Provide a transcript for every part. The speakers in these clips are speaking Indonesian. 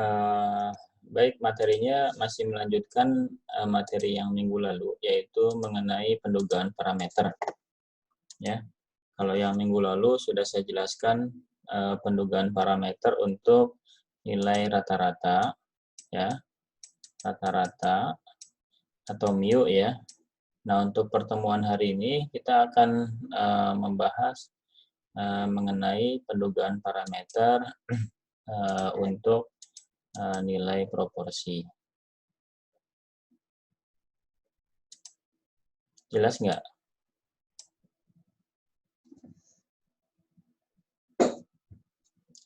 Eh, baik, materinya masih melanjutkan materi yang minggu lalu, yaitu mengenai pendugaan parameter. Ya, kalau yang minggu lalu sudah saya jelaskan pendugaan parameter untuk nilai rata-rata, ya, rata-rata atau mu ya. Nah, untuk pertemuan hari ini kita akan membahas mengenai pendugaan parameter untuk nilai proporsi. Jelas nggak?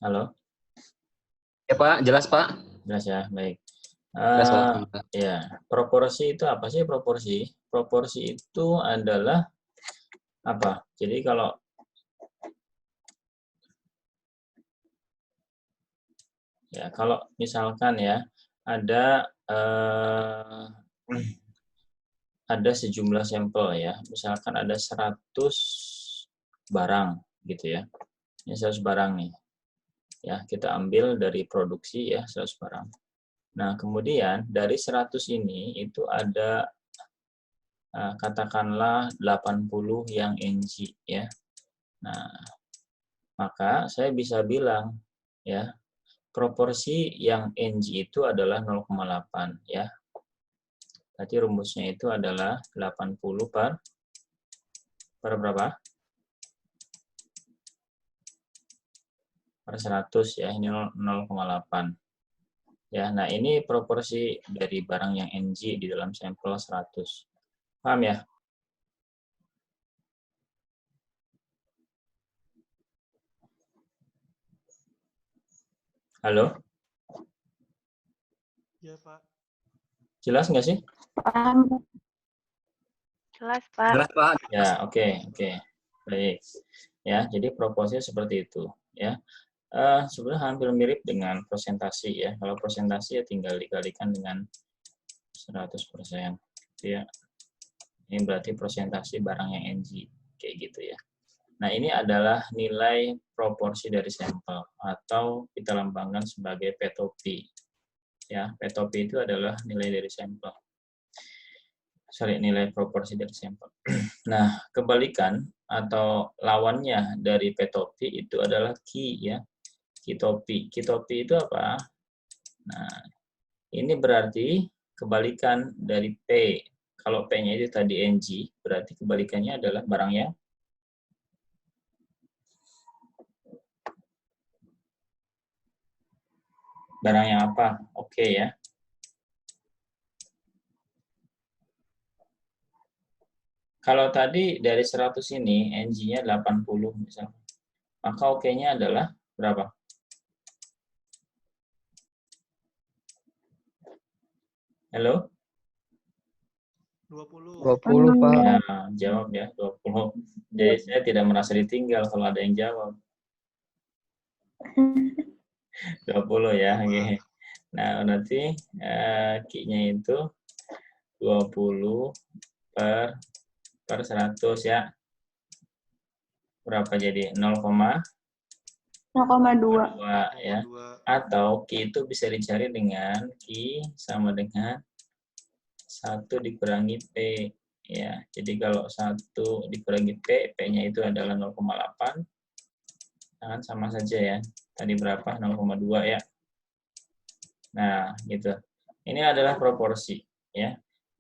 Halo? Ya Pak, jelas Pak. Jelas ya, baik. Jelas Pak. Ya, proporsi itu apa sih proporsi? Proporsi itu adalah apa? Jadi kalau misalkan ya ada ada sejumlah sampel ya, misalkan ada 100 barang gitu ya. Ini 100 barang nih. Ya, kita ambil dari produksi ya 100 barang. Nah, kemudian dari 100 ini itu ada katakanlah 80 yang NG ya. Nah, maka saya bisa bilang ya, proporsi yang NG itu adalah 0,8 ya. Berarti rumusnya itu adalah 80 per berapa? Per 100 ya, ini 0,8. Ya, nah ini proporsi dari barang yang NG di dalam sampel 100. Paham ya? Halo? Ya, Pak. Jelas nggak sih? Paham. Jelas, Pak. Jelas Pak. Ya, oke. Baik. Ya, jadi proporsinya seperti itu. Ya, sebenarnya hampir mirip dengan prosentasi ya. Kalau prosentasi ya tinggal dikalikan dengan 100%. Ya, ini berarti prosentasi barang yang NG kayak gitu ya. Nah, ini adalah nilai proporsi dari sampel atau kita lambangkan sebagai P atau P. Ya, P atau P itu adalah nilai dari sampel. Nilai proporsi dari sampel. Nah, kebalikan atau lawannya dari P atau P itu adalah Q ya. Q atau P. Q atau P itu apa? Nah, ini berarti kebalikan dari P. Kalau P-nya itu tadi NG, berarti kebalikannya adalah barangnya barang yang apa? Oke ya. Kalau tadi dari 100 ini NG-nya 80 misalnya. Maka oke-nya adalah berapa? Halo? 20. 20 Pak. Ya, jawab ya, 20. Jadi saya tidak merasa ditinggal kalau ada yang jawab. 20 ya. Oke. Nah, nanti Q-nya itu 20 per 100 ya. Berapa jadi? 0,2 ya. 0,2. Atau Q itu bisa dicari dengan Q sama dengan 1 dikurangi P. Ya, jadi kalau 1 dikurangi P, P-nya itu adalah 0,8. Nah, sama saja ya. Tadi berapa? 0,2 ya. Nah, gitu. Ini adalah proporsi ya.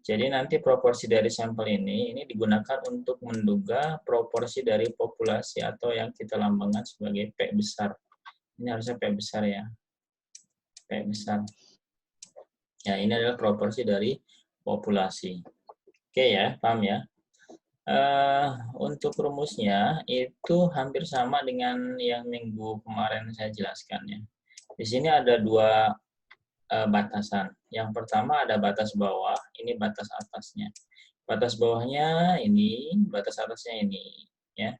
Jadi nanti proporsi dari sampel ini digunakan untuk menduga proporsi dari populasi atau yang kita lambangkan sebagai P besar. Ini harusnya P besar ya. P besar. Ya, ini adalah proporsi dari populasi. Oke ya, paham ya? Untuk rumusnya itu hampir sama dengan yang minggu kemarin saya jelaskan ya. Di sini ada dua batasan. Yang pertama ada batas bawah, ini batas atasnya. Batas bawahnya ini, batas atasnya ini, ya.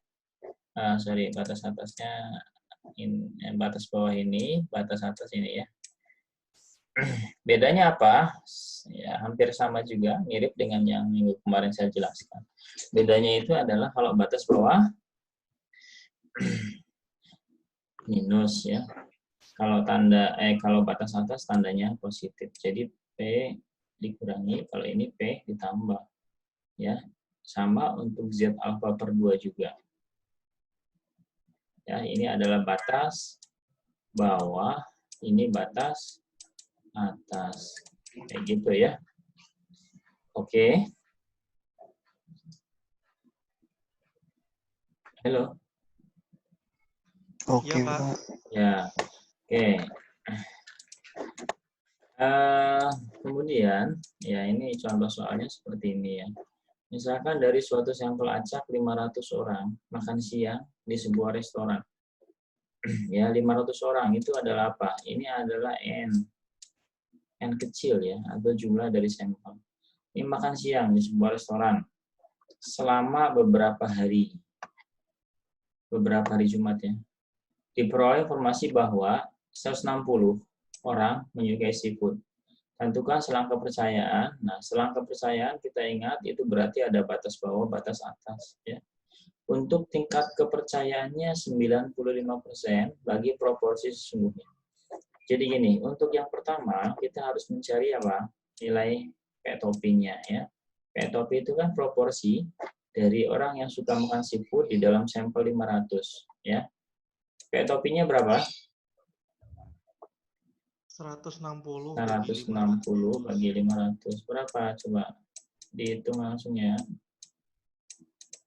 Batas atasnya ini, batas bawah ini, batas atas ini ya. Bedanya apa? Ya, hampir sama juga, mirip dengan yang minggu kemarin saya jelaskan. Bedanya itu adalah kalau batas bawah minus ya. Kalau batas atas tandanya positif. Jadi P dikurangi, kalau ini P ditambah. Ya. Sama untuk Z alfa per 2 juga. Ya, ini adalah batas bawah, ini batas atas. Kayak gitu ya. Oke. Halo. Oke, Iya, Pak. Pak. Ya. Oke. Kemudian, ya ini contoh soalnya seperti ini ya. Misalkan dari suatu sampel acak 500 orang makan siang di sebuah restoran. Ya, 500 orang itu adalah apa? Ini adalah N kecil ya, atau jumlah dari sampel. Ini makan siang di sebuah restoran selama beberapa hari Jumat ya. Diperoleh informasi bahwa 160 orang menyukai seafood. Tentukan selang kepercayaan. Nah, selang kepercayaan kita ingat itu berarti ada batas bawah, batas atas ya. Untuk tingkat kepercayaannya 95% bagi proporsi sesungguhnya. Jadi gini, untuk yang pertama kita harus mencari apa? Nilai P-topinya ya. P-topi itu kan proporsi dari orang yang suka makan seafood di dalam sampel 500 ya. P-topinya berapa? 160 bagi 500. Berapa? Coba dihitung langsung ya.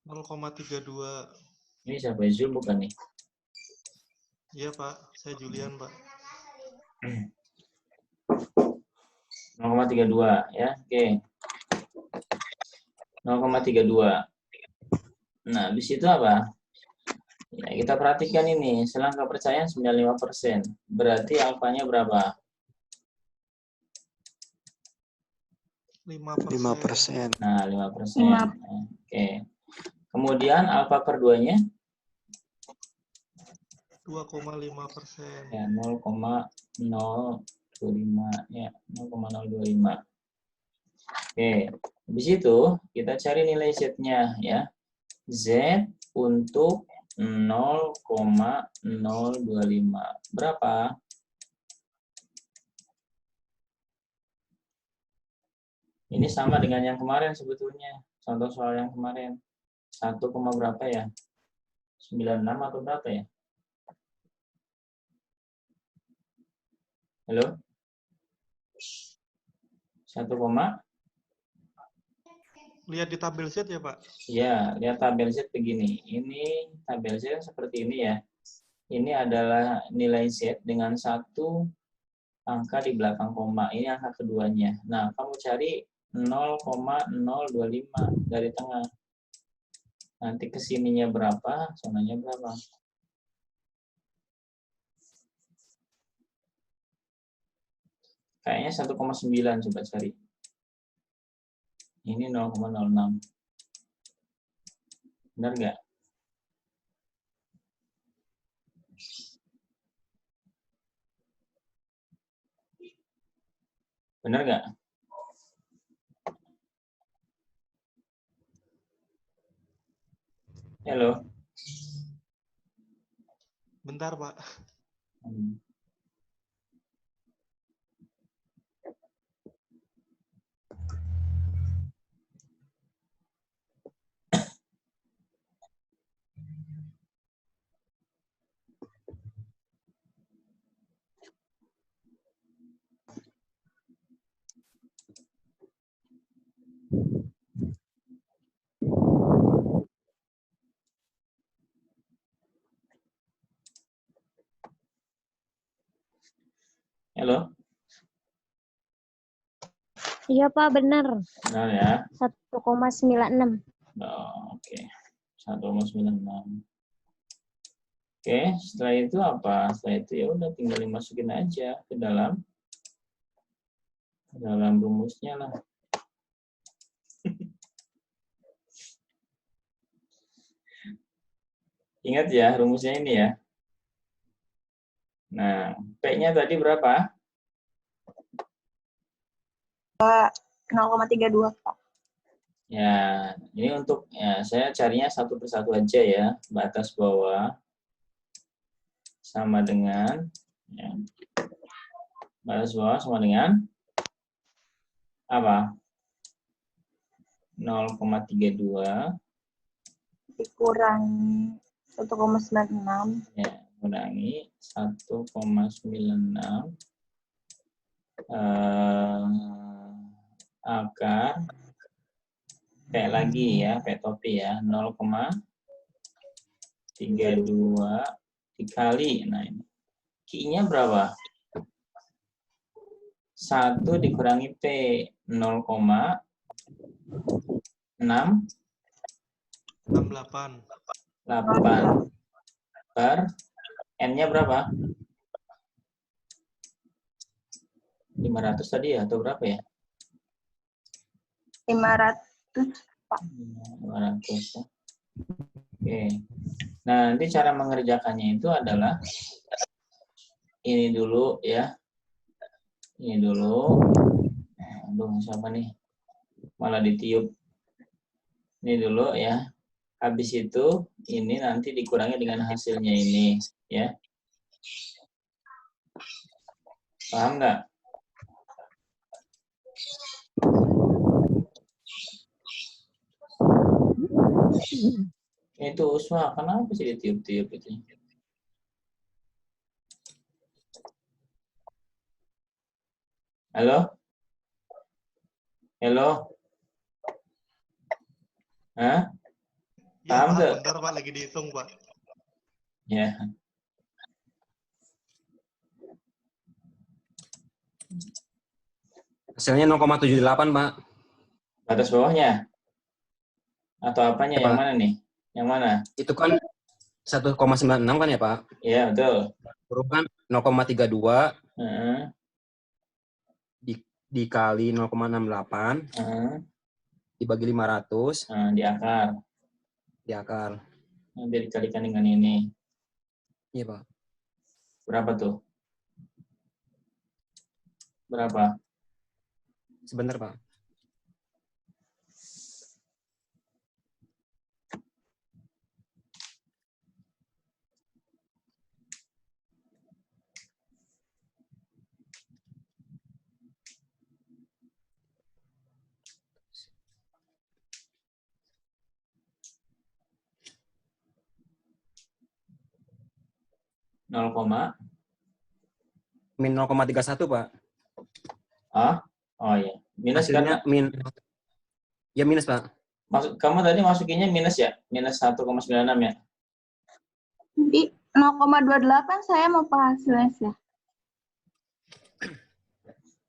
0,32. Ini siapa? Zul bukan nih? Iya, Pak. Saya Julian, Pak. 0,32 ya. Oke. 0,32. Nah, habis itu apa? Ya, kita perhatikan ini, selang kepercayaan 95%. Berarti alfanya berapa? 5%. 5%. Nah, 5%. Oke. Kemudian alfa per 2-nya? 2,5%. Ya, 0,025. Ya, 0,025. Oke. Habis itu, kita cari nilai Z-nya ya. Z untuk 0,025. Berapa? Ini sama dengan yang kemarin sebetulnya. Contoh soal yang kemarin. 1, berapa ya? 96 atau berapa ya? Halo? 1, Lihat di tabel Z ya, Pak? ya, lihat tabel Z begini. Ini tabel Z seperti ini ya. Ini adalah nilai Z dengan 1 angka di belakang koma. Ini angka keduanya. Nah, kamu cari 0,025 dari tengah. Nanti kesininya berapa, sonanya berapa. Kayaknya 1,9 coba cari. Ini 0,06. Benar nggak? Benar nggak? Halo? Bentar, Pak. Halo? Iya, Pak, benar. Benar ya? 1,96. Oh, oke. 1,96. Oke, setelah itu apa? Setelah itu ya udah tinggal dimasukin aja ke dalam rumusnya lah. Ingat ya rumusnya ini ya. Nah, P-nya tadi berapa? 0,32, Pak. Ya, ini untuk ya saya carinya satu persatu aja ya. Batas bawah sama dengan Ya. Batas bawah sama dengan apa? 0,32 Dikurangi 1,96. ya, kurangi 1,96 akar P lagi ya, P topi ya, 0,32 dikali, nah ini Q-nya berapa? 1 dikurangi P, 0,6 68. 8 per N-nya berapa? 500 tadi ya, atau berapa ya? 500. 500 ya. Oke. Nah, nanti cara mengerjakannya itu adalah ini dulu ya. Ini dulu. Aduh, siapa nih? Malah ditiup. Ini dulu ya. Habis itu ini nanti dikurangi dengan hasilnya ini ya. Paham nggak? Itu Usma, kenapa sih ditiup-tiup itu? Halo? Halo? Hah? Ya Paham Pak, nggak? bentar Pak, lagi dihitung Pak. Ya. Hasilnya 0,78, Pak. Batas bawahnya? Atau apanya? Ya, Yang Pak. mana nih? Yang mana? Itu kan 1,96 kan ya, Pak? Iya, betul. Huruf kan 0,32 Heeh, dikali 0,68 heeh. dibagi 500 Nah, di akar. di akar. Nanti dikalikan dengan ini. Iya, Pak. Berapa tuh? Berapa? Sebentar, Pak. Nol koma? Min 0,31, Pak. Ah? Oh iya. Minus Hasilnya karena minus, Pak. kamu tadi masukinnya minus ya? Minus 1,96 ya? Di 0,28 saya mau hasilnya sih.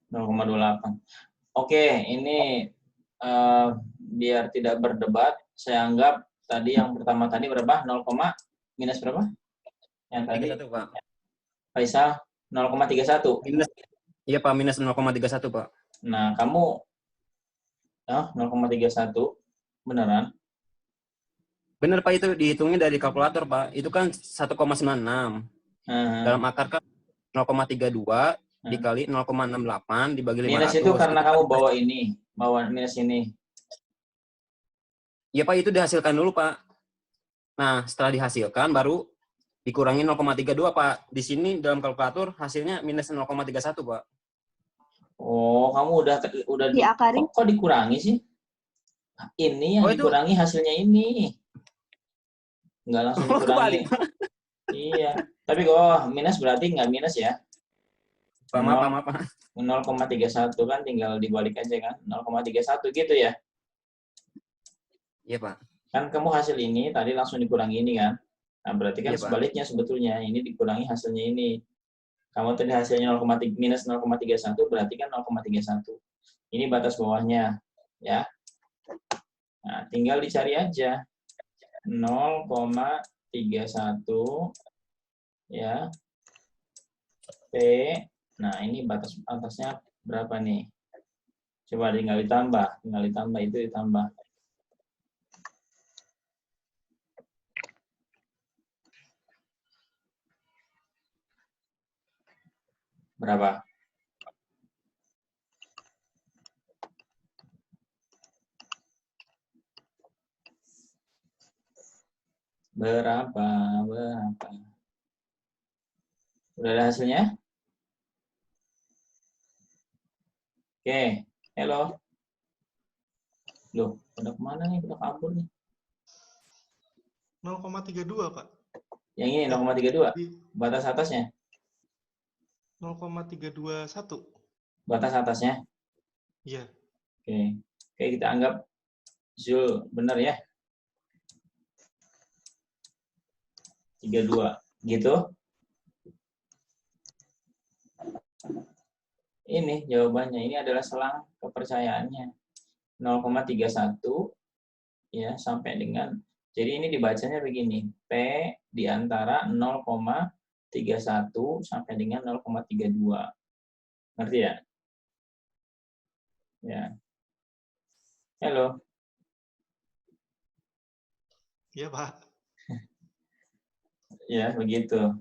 0,28. Oke, ini biar tidak berdebat, saya anggap tadi yang pertama tadi berapa? 0, minus berapa? Yang tadi 31, Pak. Faisal 0,31. Minus. Iya, Pak, minus 0,31, Pak. Nah, kamu 0,31 beneran? Benar, Pak, itu dihitungnya dari kalkulator, Pak. Itu kan 1,96. Dalam akar kan 0,32 dikali 0,68 dibagi 500. Minus itu karena kan kamu bawa minus ini. Iya, Pak, itu dihasilkan dulu, Pak. Nah, setelah dihasilkan baru dikurangi 0,32, Pak. Di sini dalam kalkulator hasilnya minus 0,31, Pak. Oh, kamu udah Diakari. kok dikurangi sih? Ini yang Oh, itu dikurangi hasilnya ini. Nggak langsung dikurangi. kebalik. Iya. Tapi minus berarti nggak minus ya? Pak, maaf, Pak. 0,31 kan tinggal dibalik aja kan? 0,31 gitu ya? Iya, Pak. Kan kamu hasil ini tadi langsung dikurangi ini kan? Nah, berarti kan Iya, Pak. sebaliknya sebetulnya. Ini dikurangi hasilnya ini. Kamu tadi hasilnya minus 0,31 berarti kan 0,31. Ini batas bawahnya. Ya. Nah, tinggal dicari aja. 0,31 ya. P. Nah, ini batas atasnya berapa nih? Coba tinggal ditambah itu ditambah. Berapa? Berapa? Udah ada hasilnya? Oke, halo. Loh, udah kemana nih? Udah kabur nih. 0,32, Pak. Yang ini 0,32. Di Batas atasnya? 0,321. Batas atasnya? Iya. Oke. Oke, kita anggap Zul benar ya. 32. Gitu. Ini jawabannya. Ini adalah selang kepercayaannya. 0,31 ya sampai dengan, jadi ini dibacanya begini. P di antara 0,31 sampai dengan 0,32. Ngerti ya? Ya. Halo. Iya, Pak. Ya, begitu.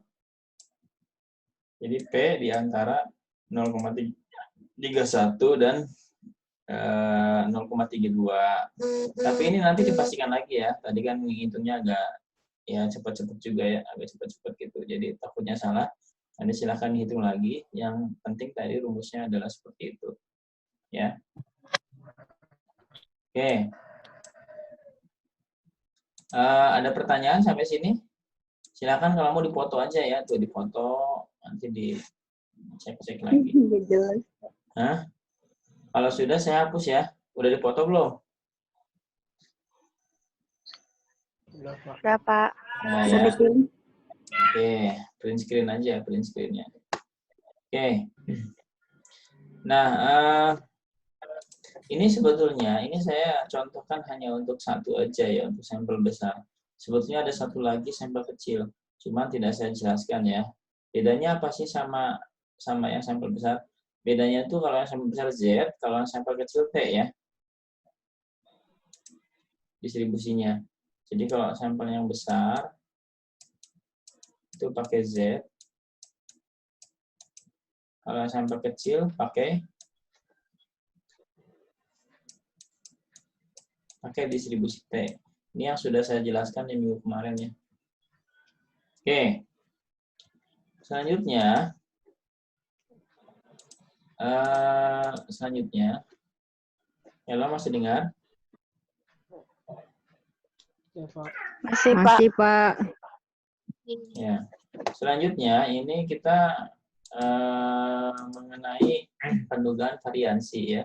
Jadi P di antara 0,31 dan 0,32. Tapi ini nanti dipastikan lagi ya. Tadi kan menghitungnya agak ya cepat-cepat juga ya, agak cepat-cepat gitu. Jadi takutnya salah. Nanti silahkan hitung lagi. Yang penting tadi rumusnya adalah seperti itu. Ya. Oke. Ada pertanyaan sampai sini? Silakan kalau mau dipoto aja ya. Tuh dipoto, nanti dicek-cek lagi. Nggak jelas. Hah? Kalau sudah saya hapus ya. Udah dipoto belum? Udah, Pak. Nah, Udah ya. dipilih. Oke, print screen aja, print screen-nya. Oke. Nah, ini sebetulnya, ini saya contohkan hanya untuk satu aja ya, untuk sampel besar. Sebetulnya ada satu lagi sampel kecil, cuma tidak saya jelaskan ya. Bedanya apa sih sama yang sampel besar? Bedanya itu kalau yang sampel besar Z, kalau yang sampel kecil T ya. Distribusinya. Jadi kalau sampel yang besar, itu pakai Z. Kalau yang sampel kecil, pakai distribusi T. Ini yang sudah saya jelaskan di minggu kemarin ya. Oke. Selanjutnya, halo masih dengar? Masih, Pak. Ya. Selanjutnya, ini kita mengenai pendugaan variansi ya.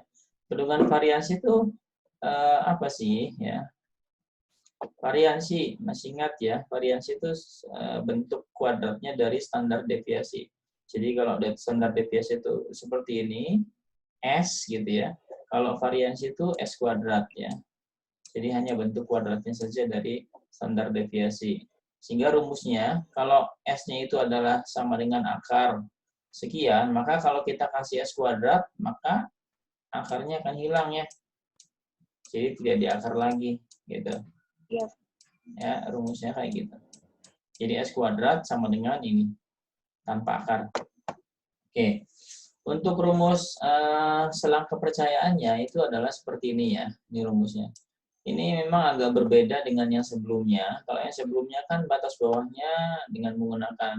Pendugaan variansi itu apa sih ya? Variansi, masih ingat ya, variansi itu bentuk kuadratnya dari standar deviasi. Jadi kalau standar deviasi itu seperti ini, S gitu ya. Kalau variansi itu S kuadrat ya. Jadi hanya bentuk kuadratnya saja dari standar deviasi. Sehingga rumusnya, kalau S-nya itu adalah sama dengan akar sekian, maka kalau kita kasih S kuadrat, maka akarnya akan hilang ya. Jadi tidak diakar lagi gitu. Iya. Ya, rumusnya kayak gitu. Jadi S kuadrat sama dengan ini, tanpa akar. Oke. Untuk rumus selang kepercayaannya itu adalah seperti ini ya, ini rumusnya. Ini memang agak berbeda dengan yang sebelumnya. Kalau yang sebelumnya kan batas bawahnya dengan menggunakan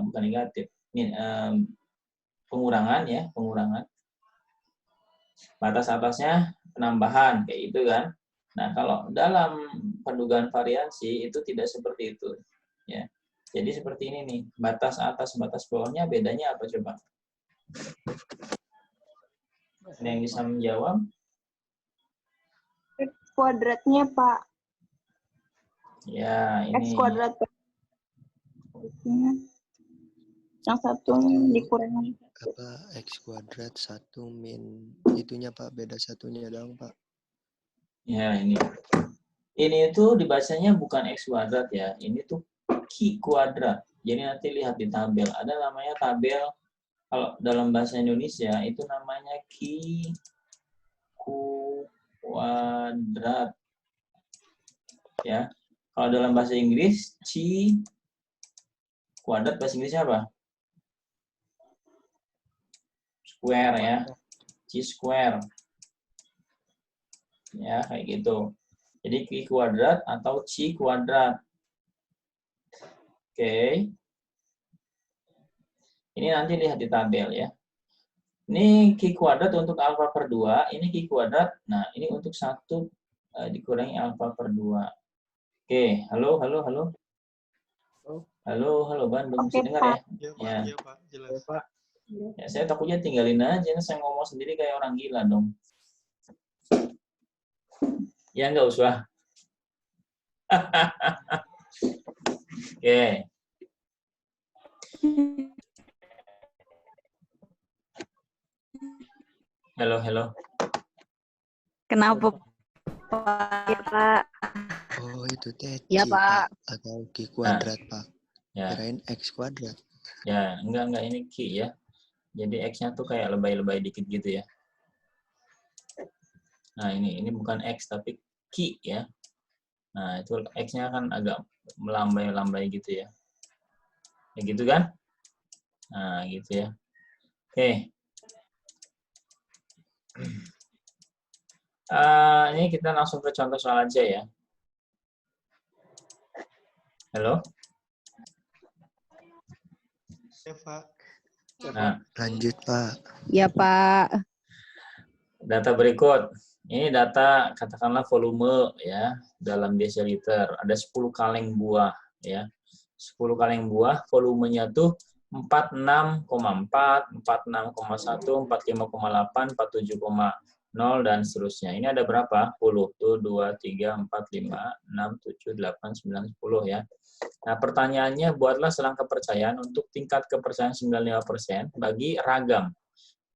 bukan negatif, pengurangan ya, pengurangan. Batas atasnya penambahan kayak gitu kan. Nah, kalau dalam pendugaan variansi itu tidak seperti itu, ya. Jadi seperti ini nih, batas atas, batas bawahnya bedanya apa coba? Ada yang bisa menjawab? Kuadratnya, Pak. Ya, ini. X kuadrat, Pak. Yang satu dikurangi. Apa X kuadrat 1 min itunya Pak, beda satunya dong Pak. Ya, ini. Ini itu dibacanya bukan X kuadrat ya. Ini tuh Q kuadrat. Jadi nanti lihat di tabel. Ada namanya tabel, kalau dalam bahasa Indonesia itu namanya Q kuadrat. Ya. Kalau dalam bahasa Inggris, C kuadrat bahasa Inggrisnya apa? Square ya. C square. Ya, kayak gitu. Jadi Q kuadrat atau C kuadrat. Oke. Ini nanti lihat di tabel ya. Ini Q kuadrat untuk alfa per 2, ini Q kuadrat. Nah, ini untuk 1 dikurangi alfa per 2. Oke, halo. Halo, Bandung. Oke, Bisa dengar ya? Pak. Iya, Pak. Ya. Iya, Pak. Jelas. Ya, saya takutnya tinggalin aja, saya ngomong sendiri kayak orang gila dong. Ya, nggak usah. Oke. Halo. Kenapa, Pak? Oh, itu teh Ya, Q, Pak. Pak. Atau Q kuadrat, Pak. Ya, Kirain X kuadrat. ya, enggak ini Q ya. Jadi X-nya tuh kayak lebay-lebay dikit gitu ya. Nah, ini bukan X tapi Q ya. Nah, itu X-nya kan agak melambai-lambai gitu ya. Ya gitu kan? Nah, gitu ya. Oke. Ini kita langsung ke contoh soal aja ya. Halo? Ya, Pak. Nah, Lanjut, Pak. Ya, Pak. data berikut. Ini data katakanlah volume ya dalam desiliter. Ada 10 kaleng buah ya. 10 kaleng buah volumenya tuh 46,4, 46,1, 45,8, 47,0 dan seterusnya. Ini ada berapa? 10. Tuh 2, 3, 4, 5, 6, 7, 8, 9, 10 ya. Nah, pertanyaannya buatlah selang kepercayaan untuk tingkat kepercayaan 95% bagi ragam.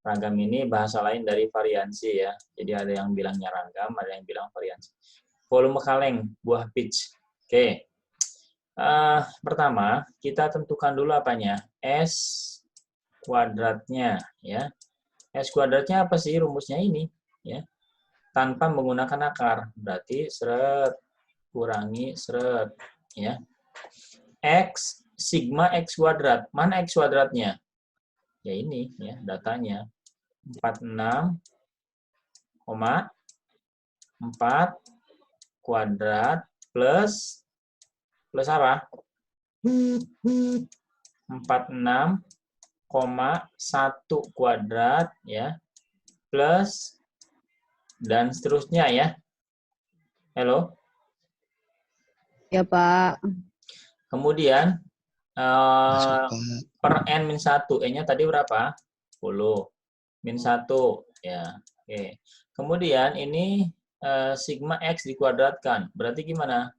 Ragam ini bahasa lain dari variansi ya. Jadi ada yang bilangnya ragam, ada yang bilang variansi. Volume kaleng buah peach. Oke. Pertama, kita tentukan dulu apanya? S kuadratnya ya. S kuadratnya apa sih rumusnya ini ya? Tanpa menggunakan akar. Berarti seret kurangi seret ya. X sigma X kuadrat. Mana X kuadratnya? Ya ini ya datanya. 46,4 kuadrat plus apa? 46,1 kuadrat ya plus dan seterusnya ya. Halo. Ya, Pak. Kemudian Masuk, Pak. per n-1, n-nya tadi berapa? 10. Min 1 ya. Oke. Kemudian ini sigma X dikuadratkan. Berarti gimana?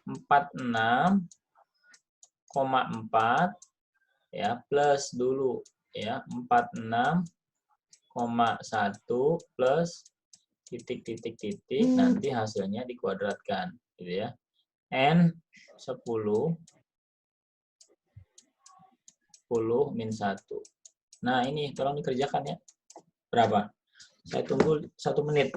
46,4 ya plus dulu ya 46,1 plus titik nanti hasilnya dikuadratkan gitu ya. N 10 min 1. Nah, ini tolong dikerjakan ya. Berapa? Saya tunggu 1 menit.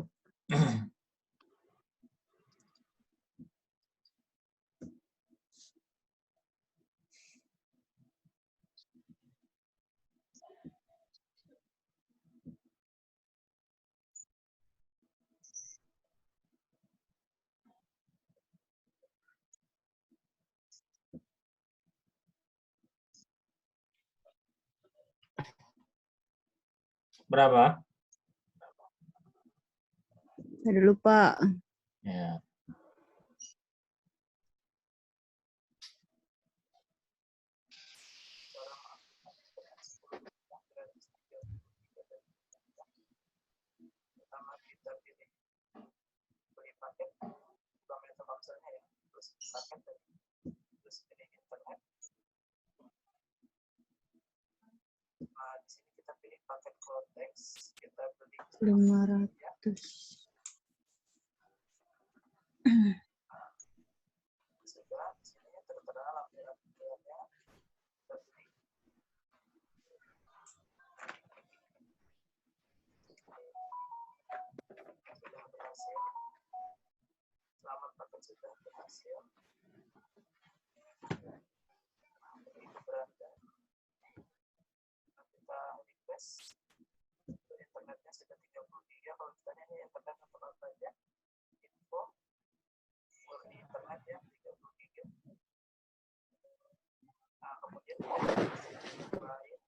Berapa? Ada lupa. Ya. Pertama kita pilih beli paket Telkomselnya ya, terus paket terus pilih internet. Nah, di sini kita pilih paket Quotex, kita beli 500. sudah di sini tertera lampiran kita beli. Sudah berhasil. Selamat paket sudah berhasil. Beranda. Kita request internetnya sudah 30 GB. Kalau ditanya ini internet atau apa aja, info di internet ya 30 GB. Nah, kemudian lain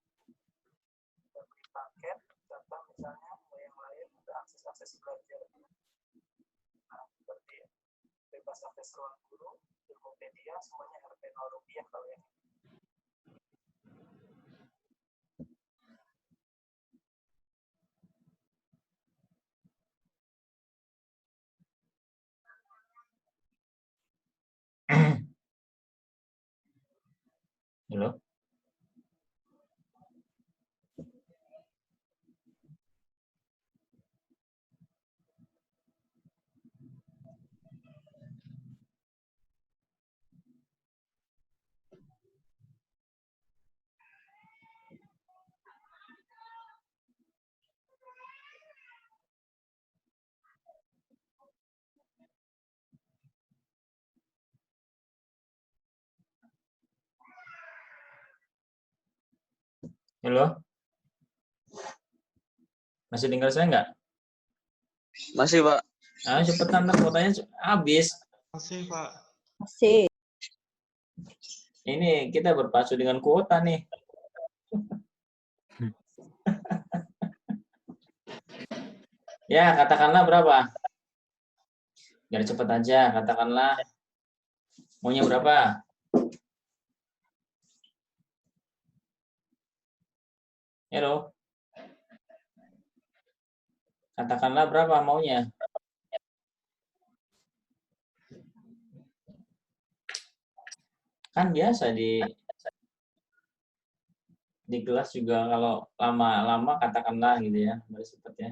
Halo? Halo? Masih dengar saya nggak? Masih, Pak. Ah, cepetan, ntar kuotanya habis. Masih, Pak. Masih. Ini kita berpacu dengan kuota nih. Ya, katakanlah berapa? Biar cepet aja, katakanlah. Maunya berapa? Halo? Katakanlah berapa maunya? Kan biasa di kelas juga kalau lama-lama katakanlah gitu ya, baru cepet ya.